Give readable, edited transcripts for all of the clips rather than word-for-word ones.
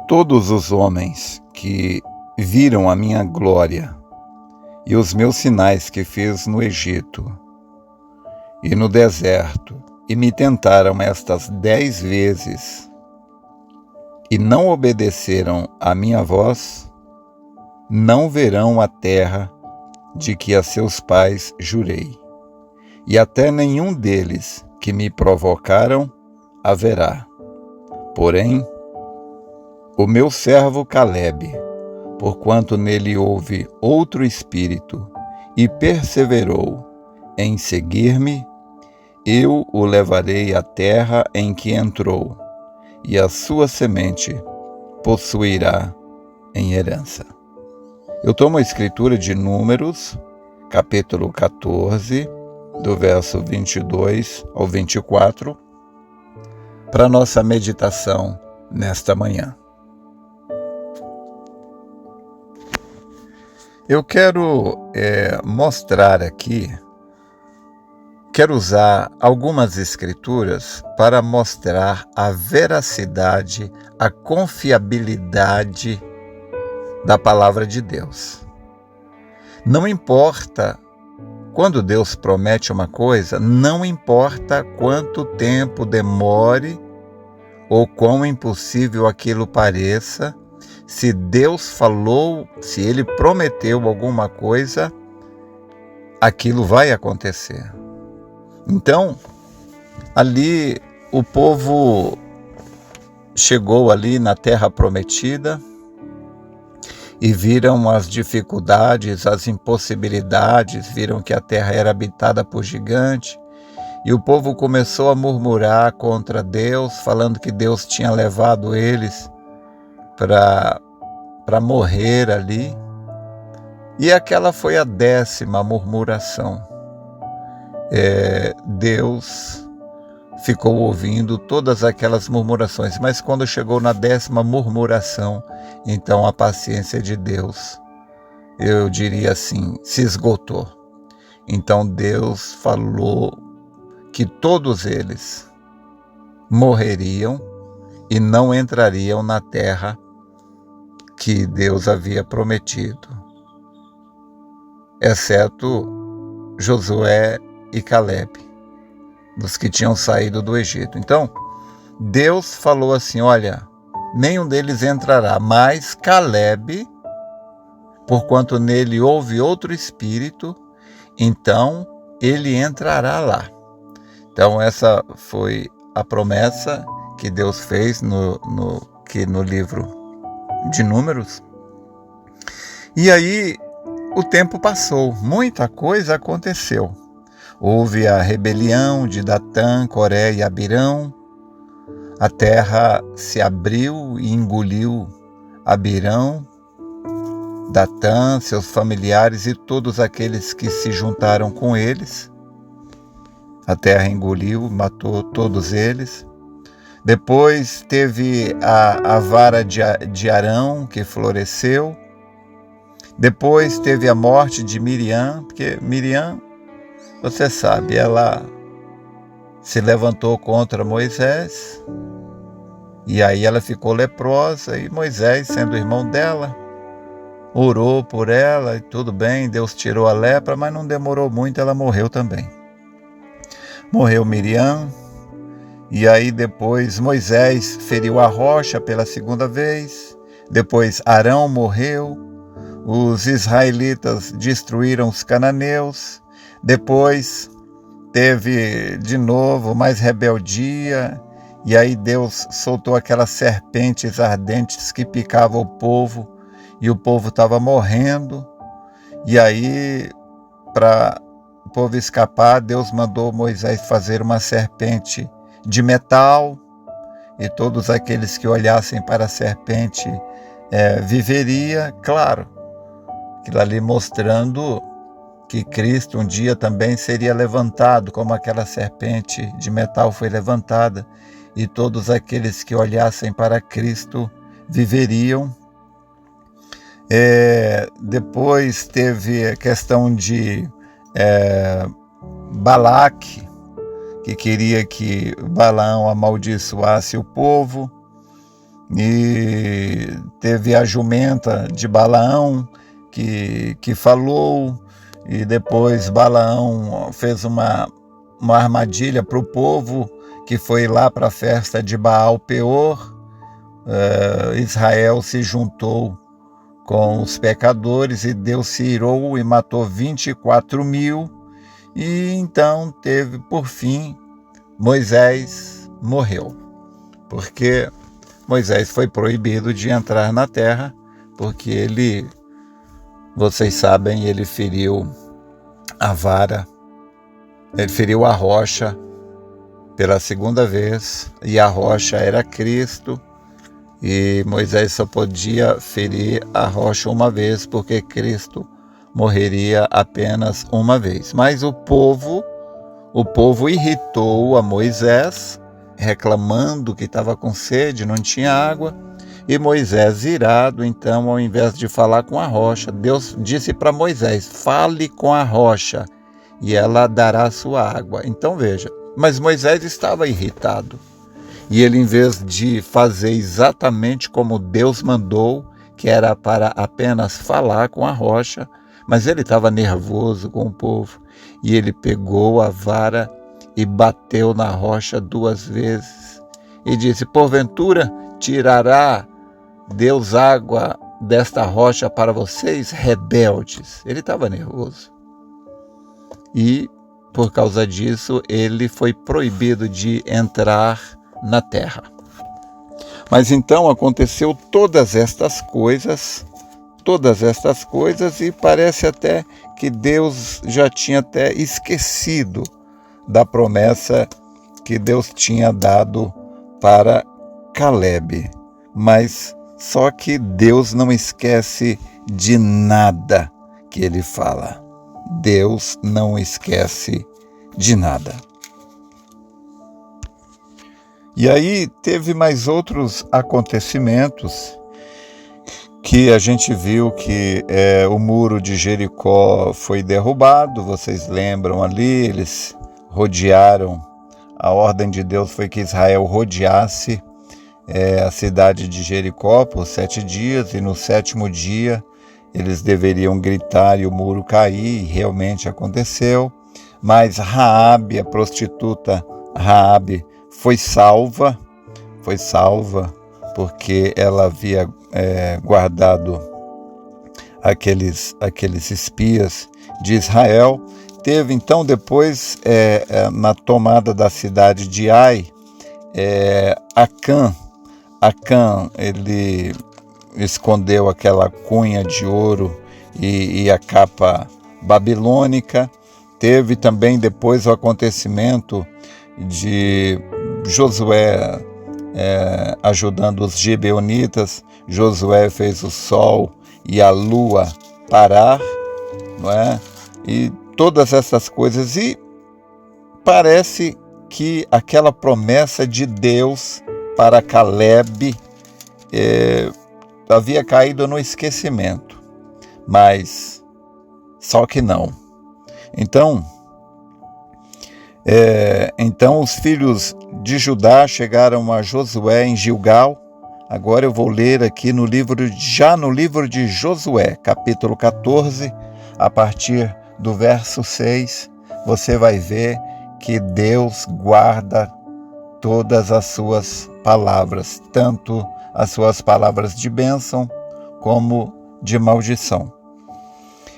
Todos os homens que viram a minha glória e os meus sinais que fiz no Egito e no deserto, e me tentaram estas 10 vezes, e não obedeceram à minha voz, não verão a terra de que a seus pais jurei, e até nenhum deles que me provocaram haverá. Porém, o meu servo Calebe, porquanto nele houve outro espírito, e perseverou em seguir-me, eu o levarei à terra em que entrou, e a sua semente possuirá em herança. Eu tomo a escritura de Números, capítulo 14, do verso 22 ao 24, para nossa meditação nesta manhã. Eu quero mostrar aqui, quero usar algumas escrituras para mostrar a veracidade, a confiabilidade da palavra de Deus. Não importa quando Deus promete uma coisa, não importa quanto tempo demore ou quão impossível aquilo pareça, se Deus falou, se Ele prometeu alguma coisa, aquilo vai acontecer. Então, ali o povo chegou ali na terra prometida e viram as dificuldades, as impossibilidades, viram que a terra era habitada por gigantes, e o povo começou a murmurar contra Deus, falando que Deus tinha levado eles para morrer ali. E aquela foi a 10ª murmuração. Deus ficou ouvindo todas aquelas murmurações, mas quando chegou na 10ª murmuração, então a paciência de Deus, eu diria assim, se esgotou. Então Deus falou que todos eles morreriam e não entrariam na terra que Deus havia prometido, exceto Josué e Calebe, dos que tinham saído do Egito. Então, Deus falou assim, olha, nenhum deles entrará, mas Calebe, porquanto nele houve outro espírito, então ele entrará lá. Então, essa foi a promessa que Deus fez no livro de Números. E aí o tempo passou, muita coisa aconteceu. Houve a rebelião de Datã, Coré e Abirão. A terra se abriu e engoliu Abirão, Datã, seus familiares e todos aqueles que se juntaram com eles. A terra engoliu, matou todos eles. Depois teve a vara de Arão, que floresceu. Depois teve a morte de Miriam, porque Miriam, você sabe, ela se levantou contra Moisés, e aí ela ficou leprosa, e Moisés, sendo irmão dela, orou por ela, e tudo bem, Deus tirou a lepra, mas não demorou muito, ela morreu também. Morreu Miriam, e aí depois Moisés feriu a rocha pela 2ª vez, depois Arão morreu, os israelitas destruíram os cananeus, depois teve de novo mais rebeldia, e aí Deus soltou aquelas serpentes ardentes que picavam o povo, e o povo estava morrendo, e aí para o povo escapar, Deus mandou Moisés fazer uma serpente de metal, e todos aqueles que olhassem para a serpente viveria, claro, aquilo ali mostrando que Cristo um dia também seria levantado, como aquela serpente de metal foi levantada, e todos aqueles que olhassem para Cristo viveriam. Depois teve a questão de Balaque, que queria que Balaão amaldiçoasse o povo. e teve a jumenta de Balaão que falou, e depois Balaão fez uma armadilha para o povo que foi lá para a festa de Baal Peor. Israel se juntou com os pecadores e Deus se irou e matou 24.000, e então teve, por fim, Moisés morreu, porque Moisés foi proibido de entrar na terra, porque ele, vocês sabem, ele feriu a vara, ele feriu a rocha pela segunda vez, e a rocha era Cristo, e Moisés só podia ferir a rocha uma vez, porque Cristo morreria apenas uma vez. Mas o povo irritou a Moisés, reclamando que estava com sede, não tinha água, e Moisés, irado, então, ao invés de falar com a rocha, Deus disse para Moisés: fale com a rocha, e ela dará sua água. Então veja, mas Moisés estava irritado, e ele, em vez de fazer exatamente como Deus mandou, que era para apenas falar com a rocha, mas ele estava nervoso com o povo, e ele pegou a vara e bateu na rocha 2 vezes, e disse: porventura tirará Deus água desta rocha para vocês, rebeldes? Ele estava nervoso, e por causa disso ele foi proibido de entrar na terra. Mas então aconteceu todas estas coisas, e parece até que Deus já tinha até esquecido da promessa que Deus tinha dado para Caleb. Mas só que Deus não esquece de nada que ele fala. Deus não esquece de nada. E aí teve mais outros acontecimentos que a gente viu que o muro de Jericó foi derrubado. Vocês lembram ali, eles rodearam, a ordem de Deus foi que Israel rodeasse a cidade de Jericó por 7 dias, e no 7º dia eles deveriam gritar e o muro cair, e realmente aconteceu. Mas Raabe, a prostituta Raabe, foi salva porque ela havia guardado aqueles espias de Israel. Teve então depois, na tomada da cidade de Ai, Acã, ele escondeu aquela cunha de ouro e a capa babilônica. Teve também depois o acontecimento de Josué ajudando os gibeonitas. Josué fez o sol e a lua parar, não é? E todas essas coisas. E parece que aquela promessa de Deus para Caleb havia caído no esquecimento, mas só que não. Então os filhos de Judá chegaram a Josué em Gilgal. Agora eu vou ler aqui no livro de Josué, capítulo 14, a partir do verso 6, você vai ver que Deus guarda todas as suas palavras, tanto as suas palavras de bênção como de maldição.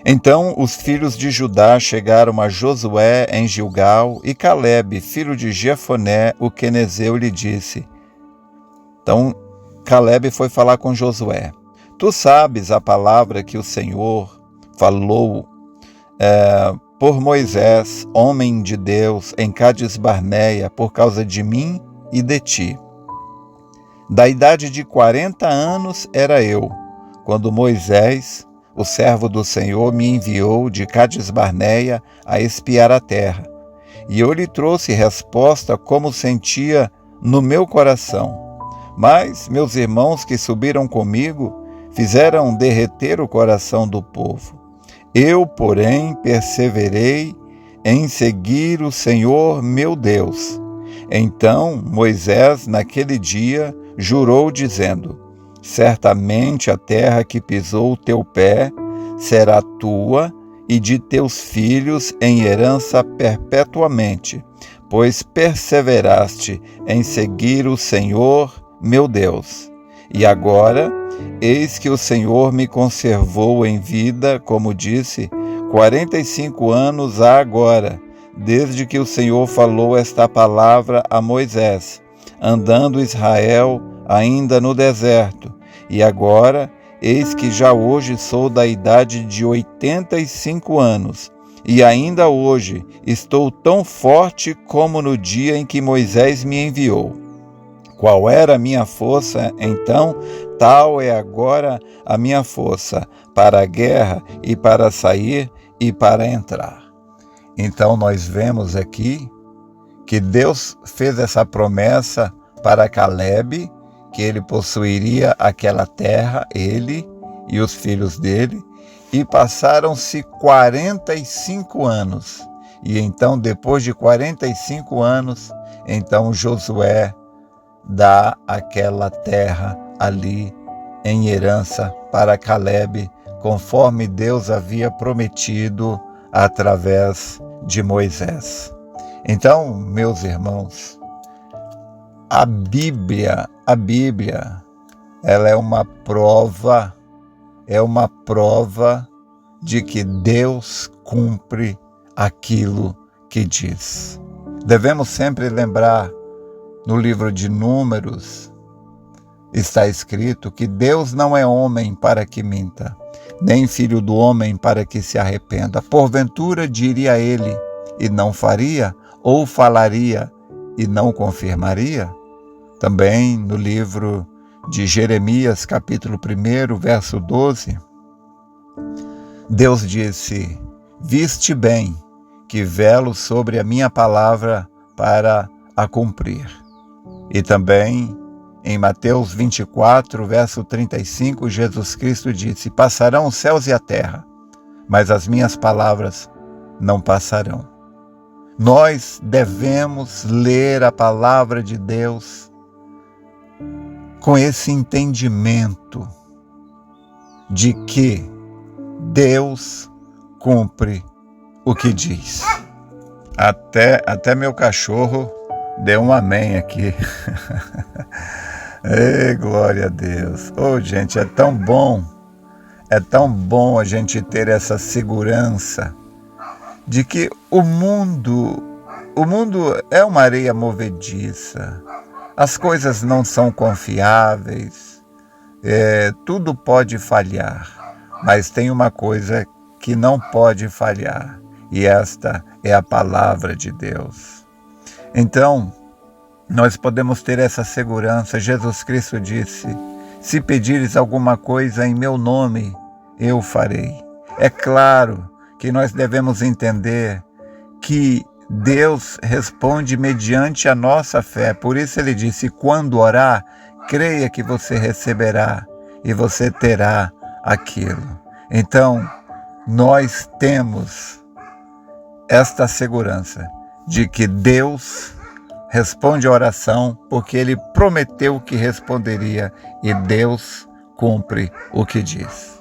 Então os filhos de Judá chegaram a Josué em Gilgal, e Caleb, filho de Jefoné, o quenezeu, lhe disse. Então Caleb foi falar com Josué: tu sabes a palavra que o Senhor falou por Moisés, homem de Deus, em Cades Barneia, por causa de mim e de ti. Da idade de 40 anos era eu, quando Moisés, o servo do Senhor, me enviou de Cades Barneia a espiar a terra. E eu lhe trouxe resposta como sentia no meu coração. Mas meus irmãos que subiram comigo fizeram derreter o coração do povo. Eu, porém, perseverei em seguir o Senhor meu Deus. Então Moisés, naquele dia, jurou dizendo: certamente a terra que pisou o teu pé será tua e de teus filhos em herança perpetuamente, pois perseveraste em seguir o Senhor, meu Deus. E agora, eis que o Senhor me conservou em vida, como disse, 45 anos há agora, desde que o Senhor falou esta palavra a Moisés, andando Israel ainda no deserto. E agora, eis que já hoje sou da idade de 85 anos, e ainda hoje estou tão forte como no dia em que Moisés me enviou. Qual era a minha força, então, tal é agora a minha força para a guerra e para sair e para entrar. Então nós vemos aqui que Deus fez essa promessa para Calebe, que ele possuiria aquela terra, ele e os filhos dele, e passaram-se 45 anos. E então, depois de 45 anos, então Josué dá aquela terra ali em herança para Calebe, conforme Deus havia prometido através de Moisés. Então, meus irmãos, a Bíblia, ela é uma prova de que Deus cumpre aquilo que diz. Devemos sempre lembrar, no livro de Números, está escrito que Deus não é homem para que minta, nem filho do homem para que se arrependa. Porventura diria ele e não faria, ou falaria e não confirmaria? Também no livro de Jeremias, capítulo 1, verso 12, Deus disse: viste bem que velo sobre a minha palavra para a cumprir. E também em Mateus 24, verso 35, Jesus Cristo disse: passarão os céus e a terra, mas as minhas palavras não passarão. Nós devemos ler a palavra de Deus com esse entendimento de que Deus cumpre o que diz. Até meu cachorro deu um amém aqui. Ei, glória a Deus. Oh, gente, é tão bom a gente ter essa segurança de que o mundo é uma areia movediça. As coisas não são confiáveis, tudo pode falhar, mas tem uma coisa que não pode falhar, e esta é a palavra de Deus. Então, nós podemos ter essa segurança. Jesus Cristo disse: se pedires alguma coisa em meu nome, eu farei. É claro que nós devemos entender que Deus responde mediante a nossa fé. Por isso ele disse: quando orar, creia que você receberá e você terá aquilo. Então, nós temos esta segurança de que Deus responde a oração, porque ele prometeu que responderia, e Deus cumpre o que diz.